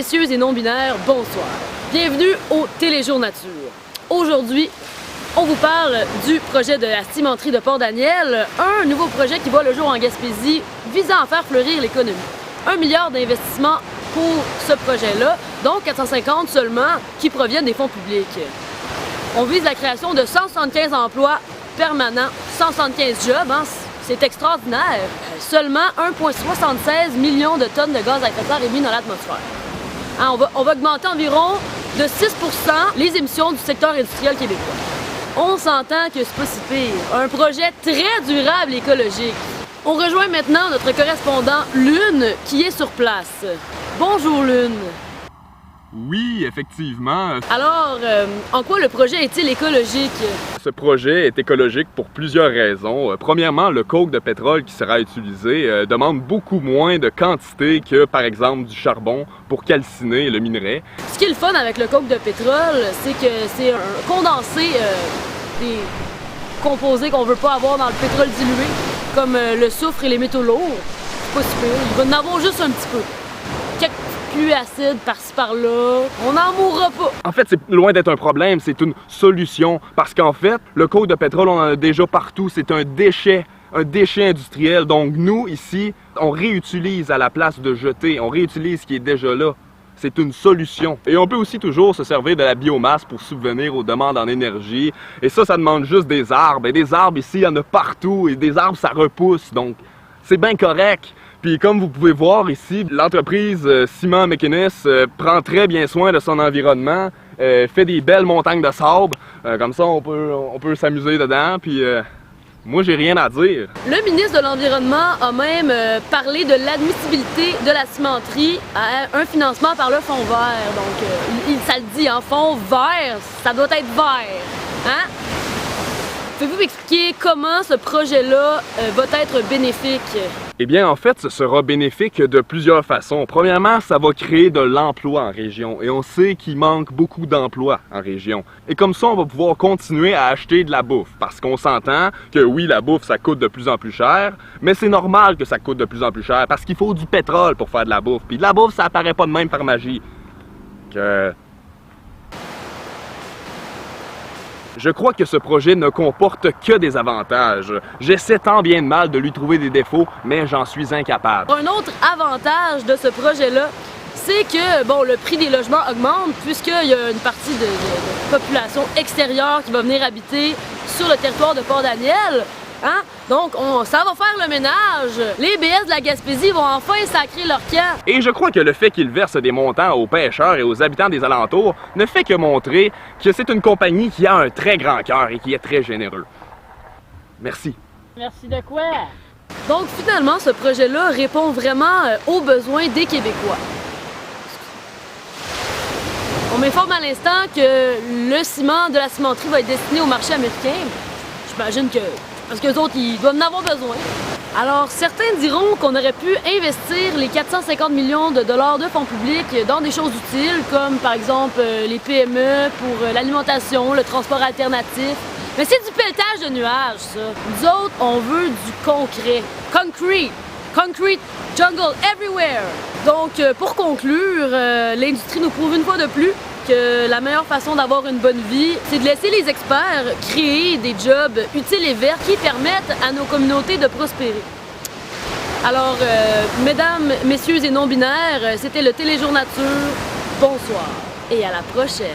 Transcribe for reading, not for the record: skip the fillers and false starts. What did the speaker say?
messieurs et non-binaires, bonsoir. Bienvenue au Téléjour Nature. Aujourd'hui, on vous parle du projet de la cimenterie de Port-Daniel, un nouveau projet qui voit le jour en Gaspésie visant à faire fleurir l'économie. 1 milliard d'investissements pour ce projet-là, dont 450 seulement qui proviennent des fonds publics. On vise la création de 175 emplois permanents, 175 jobs, hein? C'est extraordinaire. Seulement 1,76 million de tonnes de gaz à effet de serre émis dans l'atmosphère. Hein, on va augmenter environ de 6% les émissions du secteur industriel québécois. On s'entend que c'est pas si pire. Un projet très durable et écologique. On rejoint maintenant notre correspondant Lune qui est sur place. Bonjour Lune. Oui, effectivement. Alors, en quoi le projet est-il écologique? Ce projet est écologique pour plusieurs raisons. Premièrement, le coke de pétrole qui sera utilisé demande beaucoup moins de quantité que, par exemple, du charbon pour calciner le minerai. Ce qui est le fun avec le coke de pétrole, c'est que c'est un condensé des composés qu'on veut pas avoir dans le pétrole dilué, comme le soufre et les métaux lourds. C'est pas super, il va en avoir juste un petit peu. Quelques pluies acides par-ci par-là, on n'en mourra pas. En fait, c'est loin d'être un problème, c'est une solution. Parce qu'en fait, le coke de pétrole, on en a déjà partout, c'est un déchet industriel. Donc nous, ici, on réutilise à la place de jeter, on réutilise ce qui est déjà là. C'est une solution. Et on peut aussi toujours se servir de la biomasse pour subvenir aux demandes en énergie. Et ça demande juste des arbres. Et des arbres, ici, il y en a partout. Et des arbres, ça repousse. Donc, c'est bien correct. Puis comme vous pouvez voir ici, l'entreprise Ciment McInnes prend très bien soin de son environnement, fait des belles montagnes de sable. Comme ça, on peut s'amuser dedans. Puis moi, j'ai rien à dire. Le ministre de l'Environnement a même parlé de l'admissibilité de la cimenterie à un financement par le Fonds vert. Donc, ça le dit, en Fonds vert, ça doit être vert. Hein? Pouvez-vous m'expliquer comment ce projet-là va être bénéfique? Eh bien, en fait, ce sera bénéfique de plusieurs façons. Premièrement, ça va créer de l'emploi en région. Et on sait qu'il manque beaucoup d'emplois en région. Et comme ça, on va pouvoir continuer à acheter de la bouffe. Parce qu'on s'entend que oui, la bouffe, ça coûte de plus en plus cher. Mais c'est normal que ça coûte de plus en plus cher. Parce qu'il faut du pétrole pour faire de la bouffe. Puis de la bouffe, ça apparaît pas de même par magie. Je crois que ce projet ne comporte que des avantages. J'essaie tant bien de mal de lui trouver des défauts, mais j'en suis incapable. Un autre avantage de ce projet-là, c'est que bon, le prix des logements augmente puisqu'il y a une partie de population extérieure qui va venir habiter sur le territoire de Port-Daniel. Hein? Donc, ça va faire le ménage. Les BS de la Gaspésie vont enfin sacrer leur camp. Et je crois que le fait qu'ils versent des montants aux pêcheurs et aux habitants des alentours ne fait que montrer que c'est une compagnie qui a un très grand cœur et qui est très généreux. Merci. Merci de quoi? Donc, finalement, ce projet-là répond vraiment aux besoins des Québécois. On m'informe à l'instant que le ciment de la cimenterie va être destiné au marché américain. J'imagine que parce qu'eux autres, ils doivent en avoir besoin. Alors, certains diront qu'on aurait pu investir les 450 millions de dollars de fonds publics dans des choses utiles, comme par exemple les PME pour l'alimentation, le transport alternatif. Mais c'est du pelletage de nuages, ça. Nous autres, on veut du concret. Concrete jungle everywhere. Donc, pour conclure, l'industrie nous prouve une fois de plus que la meilleure façon d'avoir une bonne vie, c'est de laisser les experts créer des jobs utiles et verts qui permettent à nos communautés de prospérer. Alors, mesdames, messieurs et non-binaires, c'était le Téléjour Nature. Bonsoir et à la prochaine.